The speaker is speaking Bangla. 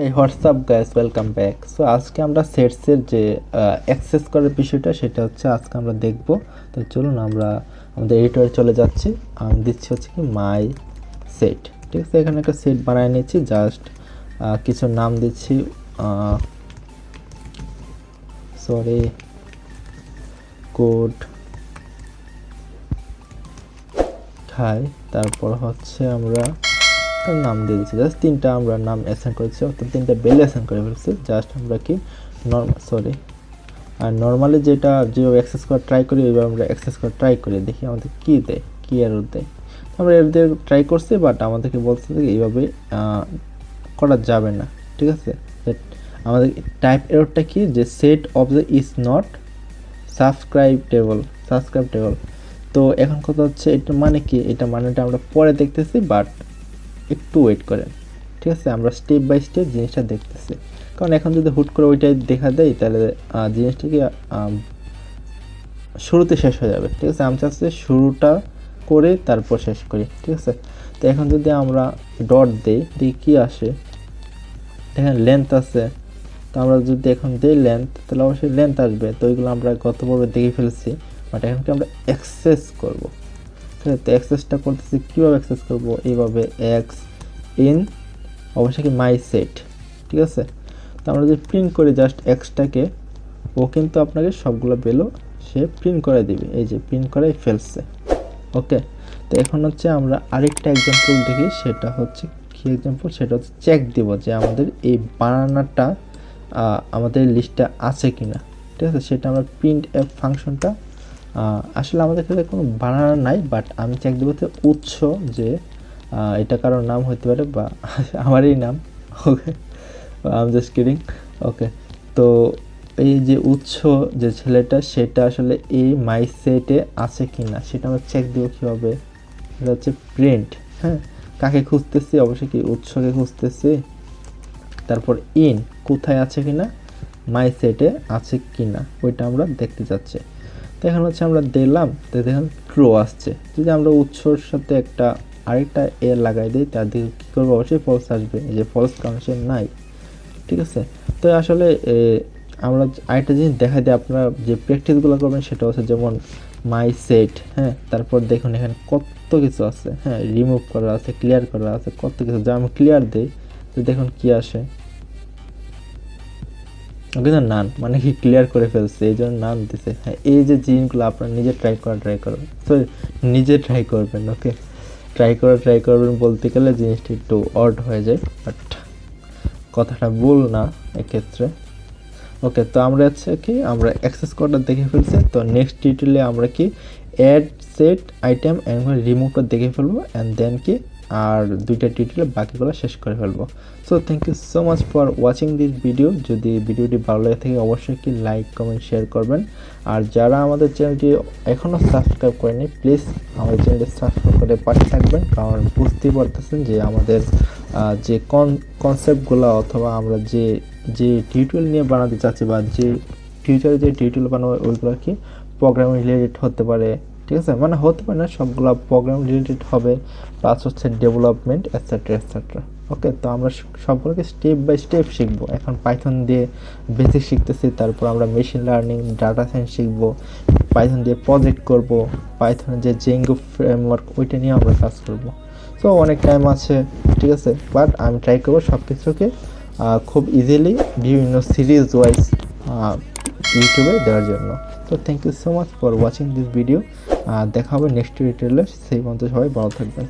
এই WhatsApp guys, welcome back. So আজকে আমরা সেটসের যে অ্যাক্সেস করার বিষয়টা সেটা হচ্ছে আজকে আমরা দেখব। তো চলুন আমরা আমাদের এডিটরে চলে যাচ্ছি। আমি দিচ্ছি হচ্ছে কি মাই সেট, ঠিক আছে। এখানে একটা সেট বানিয়ে নিচ্ছি, জাস্ট কিছু নাম দিচ্ছি, সরি কোড খাই, তারপর হচ্ছে আমরা নাম দিয়ে দিচ্ছি, জাস্ট তিনটা আমরা নাম অ্যাসাইন করেছি, অর্থাৎ তিনটা ভ্যালু অ্যাসাইন করে ফেলছি। জাস্ট আমরা কি আর নর্মালি যেটা যেভাবে অ্যাক্সেস করা ট্রাই করি ওইভাবে আমরা অ্যাক্সেস করা ট্রাই করি, দেখি আমাদের কী দেয়, কী এরর দেয়। আমরা এর দিয়ে ট্রাই করছি, বাট আমাদেরকে বলছে যে এইভাবে করা যাবে না, ঠিক আছে। আমাদের টাইপ এররটা কি, যে set of the is not subscribable. তো এখন কথা হচ্ছে এটা মানে কি, এটা মানেটা আমরা পরে দেখতেছি, বাট একটু ওয়েট করেন, ঠিক আছে। আমরা স্টেপ বাই স্টেপ জিনিসটা দেখতেছি, কারণ এখন যদি হুট করে ওইটাই দেখা দেয় তাহলে জিনিসটা কি শুরুতে শেষ হয়ে যাবে, ঠিক আছে। আমি চাচ্ছি শুরুটা করে তারপর শেষ করি, ঠিক আছে। তো এখন যদি আমরা ডট দিই, দেখি কী আসে। এখানে লেন্থ আছে, তো আমরা যদি এখন দিই লেন্থ, তাহলে অবশ্যই লেন্থ আসবে। তো ওইগুলো আমরা গত পর্বে দেখে ফেলছি, বাট এখন কি আমরা অ্যাক্সেস করব। ঠিক আছে, তো অ্যাক্সেসটা করতেছি কীভাবে অ্যাক্সেস করবো, এইভাবে এক্স ইন অবশ্যই কি মাই সেট, ঠিক আছে। তো আমরা যদি প্রিন্ট করি জাস্ট এক্সটাকে, ও কিন্তু আপনাকে সবগুলো ভ্যালু সে প্রিন্ট করে দিবে, এই যে প্রিন্ট করাই ফেলছে। ওকে, তো এখন হচ্ছে আমরা আরেকটা এক্সাম্পল দেখি, সেটা হচ্ছে কি এক্সাম্পল, সেটা হচ্ছে চেক দিব যে আমাদের এই বানানাটা আমাদের লিস্টে আছে কিনা, ঠিক আছে। সেটা আমরা প্রিন্ট এফ ফাংশনটা, আসলে আমাদের কাছে কোনো বানানা নাই, বাট আমি চেক দেবো তো উৎস, যে এটা কারোর নাম হতে পারে বা আমারই নাম। ওকে, আই এম জাস্ট কিডিং। ওকে, তো এই যে উৎস যে ছেলেটা, সেটা আসলে এই মাই সেটে আছে কি না সেটা আমরা চেক দেবো কীভাবে। এটা হচ্ছে প্রিন্ট, হ্যাঁ, কাকে খুঁজতেছি, অবশ্যই কি উৎসকে খুঁজতেছি। তারপর ইন কোথায় আছে কিনা, মাই সেটে আছে কিনা ওইটা আমরা দেখতে যাচ্ছি। তো এখন হচ্ছে আমরা দিলাম, তো দেখুন ট্রু আসছে। যদি আমরা উৎসর সাথে একটা আরেকটা এ লাগাই দিই, তার দিকে কী করবো, অবশ্যই ফলস আসবে, এই যে ফলস কানেকশন নাই, ঠিক আছে। তো আসলে আমরা আরেকটা জিনিস দেখা দিই, আপনারা যে প্র্যাকটিসগুলো করবেন সেটা হচ্ছে যেমন মাই সেট, হ্যাঁ, তারপর দেখুন এখানে কত কিছু আছে, হ্যাঁ, রিমুভ করা আছে, ক্লিয়ার করা আছে, কত কিছু। যা আমি ক্লিয়ার দিই, তো দেখুন কি আসে, কিন্তু নান, মানে কি ক্লিয়ার করে ফেলছে, এই জন্য নান দিছে। হ্যাঁ, এই যে জিনিসগুলো আপনারা নিজে ট্রাই করবেন, সরি নিজে ট্রাই করবেন। ওকে, ট্রাই করবেন বলতে গেলে জিনিসটা একটু অড হয়ে যায়, বাট কথাটা ভুল না এক্ষেত্রে। ওকে, তো আমরা হচ্ছে কি আমরা অ্যাক্সেস কোডটা দেখে ফেলছি। তো নেক্সট টিউটোরিয়ালে আমরা কি অ্যাড সেট আইটেম অ্যান্ড রিমুভটা দেখে ফেলবো, অ্যান্ড দেন কি আর দুইটা টিউটোরিয়ালে বাকিগুলো শেষ করে ফেলবো। So thank you so much for watching this video. যদি ভিডিওটি ভালো লাগে থাকে অবশ্যই কি লাইক কমেন্ট শেয়ার করবেন। আর যারা আমাদের চ্যানেলটি এখনও সাবস্ক্রাইব করেনি, প্লিজ আমাদের চ্যানেলটি সাবস্ক্রাইব করে পাশে থাকবেন, কারণ বুঝতেই পারতেছেন যে আমাদের যে কনসেপ্টগুলো অথবা আমরা যে টিউটোরিয়াল নিয়ে বানাতে চাচ্ছি, বা যে ফিউচারে যে টিউটোরিয়াল বানাবো ওইগুলো কি প্রোগ্রামিং রিলেটেড হতে পারে, ঠিক আছে। মানে হতে পারে না, সবগুলো প্রোগ্রাম রিলেটেড হবে, প্লাস হচ্ছে ডেভেলপমেন্ট এটসেট্রা। ওকে, তো আমরা সবগুলোকে স্টেপ বাই স্টেপ শিখবো। এখন পাইথন দিয়ে বেসিক শিখতেছি, তারপর আমরা মেশিন লার্নিং, ডাটা সায়েন্স শিখবো, পাইথন দিয়ে প্রজেক্ট করব, পাইথনের যে জেঙ্গো ফ্রেমওয়ার্ক ওইটা নিয়ে আমরা কাজ করব। সো অনেক টাইম আছে, ঠিক আছে, বাট আমি ট্রাই করবো সব কিছুকে খুব ইজিলি বিভিন্ন সিরিজ ওয়াইজ ইউটিউবে দেওয়ার জন্য। তো thank you so much for watching this video. দেখা হবে নেক্সট টিউটোরিয়ালে, সেই পর্যন্ত সবাই ভালো থাকবেন।